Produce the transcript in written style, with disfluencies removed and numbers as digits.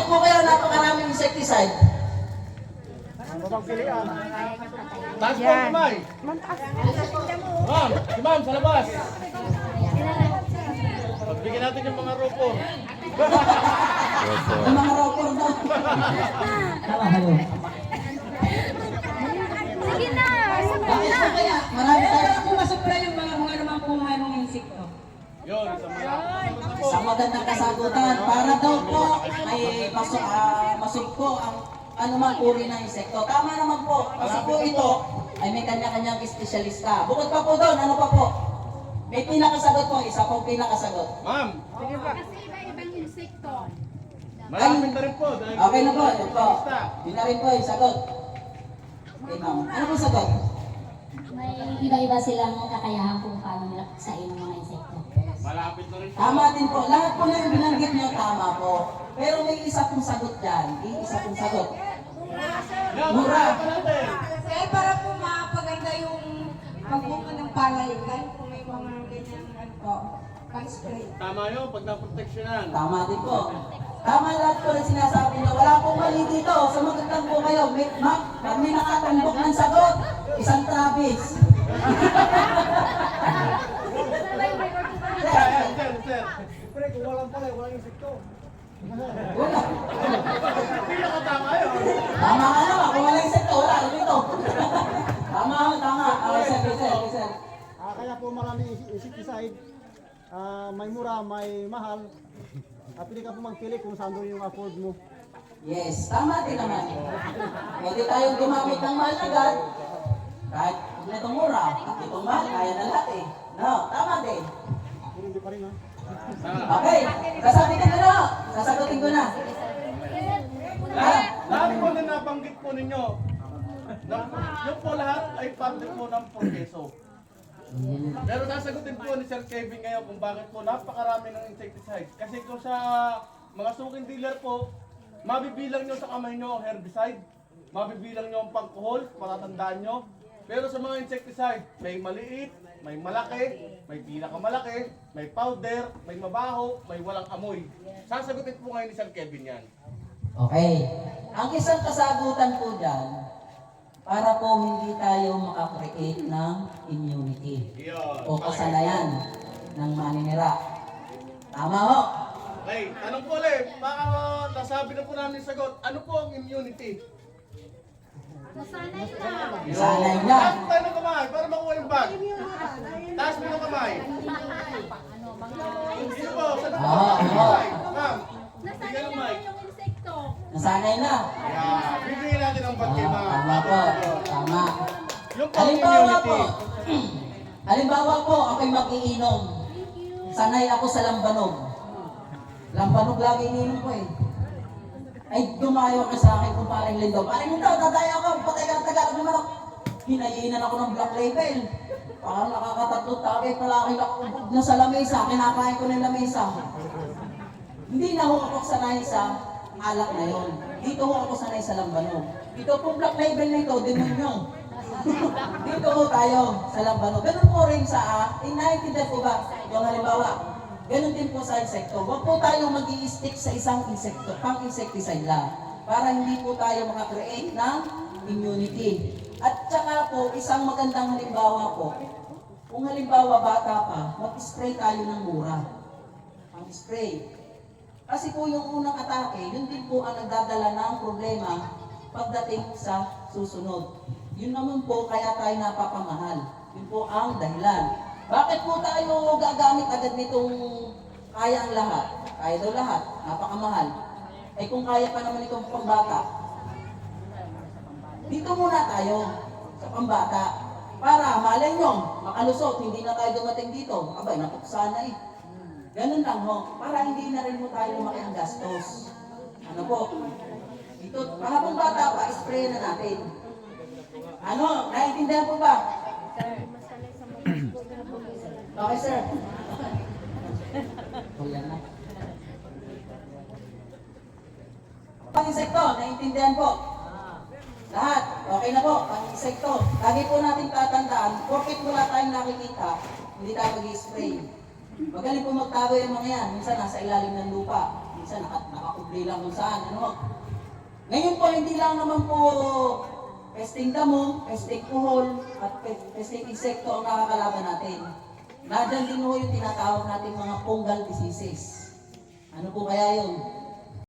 po kayo napakaraming insecticide? Taas po ang kamay. Ma'am, si ma'am sa labas. Pagbigyan natin yung mga ropor. Ang mga rocker daw. Tama kayo. Sige na! Bakit po kaya? Marami tayo. Kung masupra yung mga naman po mayroong insekto. Yun, sa Sa magandang kasagutan, para daw po may masugpo ang anumang uri ng insekto. Tama naman po. Kasi po ito ay may kanya-kanyang espesyalista. Bukod pa po doon, ano pa po? May pinakasagot po, isa pong pinakasagot. Ma'am, Kasi iba-ibang insekto. malapit na rin po. Dahil Okay na po, ito po. Basta. Yun na rin po yung sagot. Okay, ma'am. Ano po sagot? May iba-iba silang kakayahan kung paano nila paksain ng mga insekto. Malapit na rin po. Tama din po. Lahat po na yung binanggit niyo, tama po. Pero may isa pong sagot dyan. Isa pong sagot. Yan, Mura. pa natin. Kaya para po mapaganda yung pagbunga ng palay, kahit po may mga ganyan ano po, pang-spray. Tama yun, pag naproteksyonan. Tama din po. Tama lahat po ng sinasabi niyo. Wala pong mali dito. Sumagot lang po kayo. Ma'am, pag may nakatambok ng sagot, isang Travis. Sir. Wala. Hindi nakatama yun. Tama ka naman. Kung wala insekto, wala. Dito. Tama. Okay, sir. Kaya po marami insecticide, may mura, may mahal. Pili ka po magpili kung saan doon yung afford mo. Yes, tama din naman. Pwede tayong gumamit ng mahal agad. Kahit itong mura, itong mahal, kaya na lahat eh. No, tama din. Pero hindi pa rin ha. Okay, sasabihin ko na. Sasagutin ko na. Lahat po na nabanggit po ninyo, yung po lahat ay public po ng proseso. Pero sasagutin po ni Sir Kevin ngayon kung bakit po napakarami ng insecticide. Kasi kung sa mga suking dealer po, mabibilang nyo sa kamay nyo ang herbicide, mabibilang nyo ang pangkuhol, matatandaan nyo. Pero sa mga insecticide, may maliit, may malaki, may pinakamalaki, may powder, may mabaho, may walang amoy. Sasagutin po ngayon ni Sir Kevin yan. Okay. Ang isang kasagutan po dyan, para po hindi tayo makakreate ng immunity Yun. o kasanayan ng maninira. Tama ho? Okay, tanong po ulit, baka nasabi na po namin yung sagot, ano po ang immunity? Nasanay na. Sanay na. Taas mo tayo ng kamay para makuha yung bag. Taas mo ng kamay. Sino po? Saan po? Ma'am, Nasanay bigyan ng na mic. yung insekto. Nasanay na. Yan, bibigyan natin ang bag kay ma'am. Tama po. Tama. Yung po ang Halimbawa po. immunity. Halimbawa po, ako'y mag-iinom. Sanay ako sa lambanog. Lambanog lagi iniinom ko eh. Ay, dumayo ka sa akin kung parang lindom. Parang lindom, dadaya ako, patay-tagal naman ako. Hinayinan ako ng Black Label. Parang nakakatatlong takit na laki na sa lamesa, kinakain ko ng lamesa. Hindi na ako sanay sa alak na yon. Dito ako sanay sa lambanog. Dito pong Black Label na ito, demonyo. Dito po tayo sa lambanog. Ganun po rin sa, naiintindihan po ba? Yung halimbawa, ganun din po sa insekto. Huwag po tayong mag-i-stick sa isang insekto, pang-insecticide lang. Para hindi po tayo makakreate ng immunity. At saka po, isang magandang halimbawa po, kung halimbawa bata pa, mag-spray tayo ng mura. Ang-spray. Kasi po yung unang atake, yun din po ang nagdadala ng problema pagdating sa susunod. Yun naman po kaya tayo napapamahal. Yun po ang dahilan. Bakit po tayo gagamit agad nitong kaya ang lahat? Kaya daw lahat, napakamahal. Eh kung kaya pa naman itong pambata, dito muna tayo sa pambata. Para malay nyo, makalusot, hindi na tayo dumating dito. Abay, napuksa na eh. Ganun lang ho, para hindi na rin mo tayo lumaki ang gastos. Ano po? Dito, kahapon bata pa, spray na natin. Ano, naiintindihan po ba? Okay, sir. Kuya na. Pang-insekto, naiintindihan po. Lahat, okay na po, pang-insekto. Lagi po natin tatandaan, porkit wala tayong nakikita, hindi tayo mag-spray. Magaling po magtago yung mga yan. Minsan nasa ilalim ng lupa. minsan nakakubli lang kung saan, ano. Ngayon po, hindi lang naman po pesting damo, pesting uhol, at pesting insekto ang nakakalaban natin. Nadyan din po yung tinatawag natin mga fungal diseases. Ano po kaya yun?